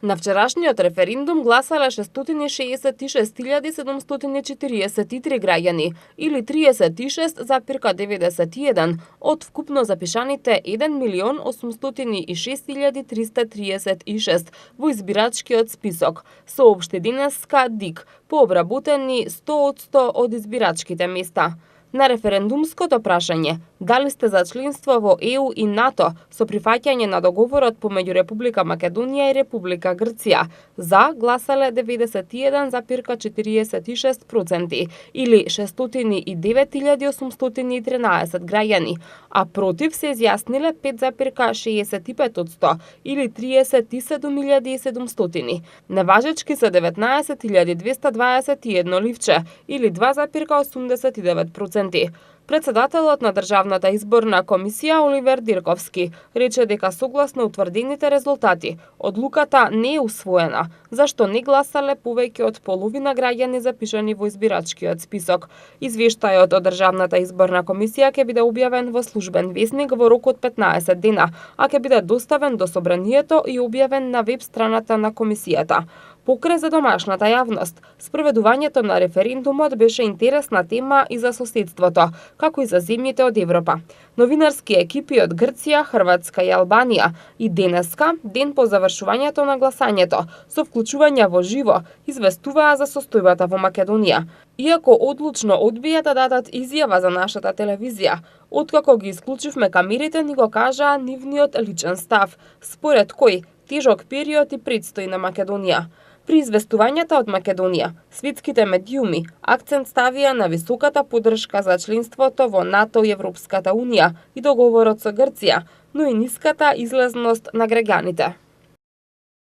На вчерашниот референдум гласале 666.743 граѓани, или 36,91% од вкупно запишаните 1.806.336 во избирачкиот список, соопшти денеска ДИК, по обработени 100% од избирачките места. На референдумското прашање, дали сте за членство во ЕУ и НАТО со прифаќање на договорот помеѓу Република Македонија и Република Грција, за гласале 91,46% или 609.813 граѓани, а против се изјасниле 5,65% или 37.700. Неважечки се 19.221 ливче или 2,89%. Председателот на Државната изборна комисија Оливер Дирковски рече дека согласно утврдените резултати, одлуката не е усвоена, зашто не гласале повеќе од половина граѓани запишани во избирачкиот список. Извештајот од Државната изборна комисија ќе биде објавен во службен весник во рок од 15 дена, а ќе биде доставен до собранието и објавен на веб страната на комисијата. Покрај за домашната јавност, спроведувањето на референдумот беше интересна тема и за соседството, како и за земјите од Европа. Новинарски екипи од Грција, Хрватска и Албанија и денеска, ден по завршувањето на гласањето, со вклучување во живо, известуваа за состојбата во Македонија. Иако одлучно одбија да дадат изјава за нашата телевизија, откако ги исклучивме камерите, ни го кажаа нивниот личен став, според кој тежок период и предстои на Македонија. При известувањата од Македонија, светските медиуми акцент ставија на високата поддршка за членството во НАТО и Европската унија и договорот со Грција, но и ниската излезност на граѓаните.